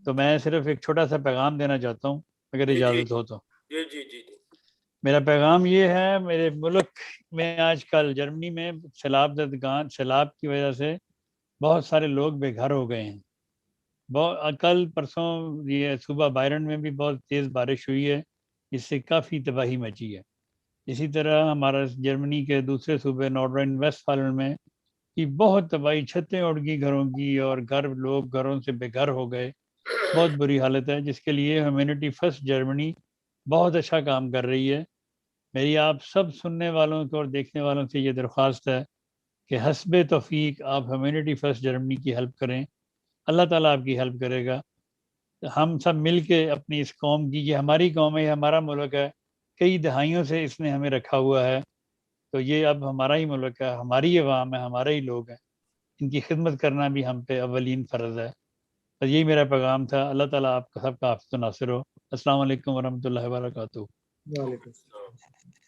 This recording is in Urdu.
تو میں صرف ایک چھوٹا سا پیغام دینا چاہتا ہوں اگر جی جی اجازت ہو تو۔ جی جی جی جی میرا پیغام یہ ہے، میرے ملک میں آج کل جرمنی میں سیلاب کی وجہ سے بہت سارے لوگ بے گھر ہو گئے ہیں۔ کل پرسوں یہ صوبہ بائرن میں بھی بہت تیز بارش ہوئی ہے، اس سے کافی تباہی مچی ہے۔ اسی طرح ہمارا جرمنی کے دوسرے صوبے نارڈرن ویسٹ فالن میں کی بہت تباہی، چھتیں اڑ گئی گھروں کی، اور لوگ گھروں سے بے گھر ہو گئے۔ بہت بری حالت ہے، جس کے لیے ہیومینٹی فرسٹ جرمنی بہت اچھا کام کر رہی ہے۔ میری آپ سب سننے والوں کو اور دیکھنے والوں سے یہ درخواست ہے کہ حسب توفیق آپ ہیومینٹی فرسٹ جرمنی کی ہیلپ کریں، اللہ تعالیٰ آپ کی ہیلپ کرے گا۔ ہم سب مل کے اپنی اس قوم کی، یہ ہماری قوم ہے، یہ ہمارا ملک ہے، کئی دہائیوں سے اس نے ہمیں رکھا ہوا ہے، تو یہ اب ہمارا ہی ملک ہے، ہماری عوام ہے، ہمارے ہی لوگ ہیں، ان کی خدمت کرنا بھی ہم پہ اولین فرض ہے۔ تو یہی میرا پیغام تھا۔ اللہ تعالیٰ آپ کا سب کا حافظ و ناصر ہو۔ السلام علیکم ورحمۃ اللہ وبرکاتہ۔ وعلیکم السلام۔ السلام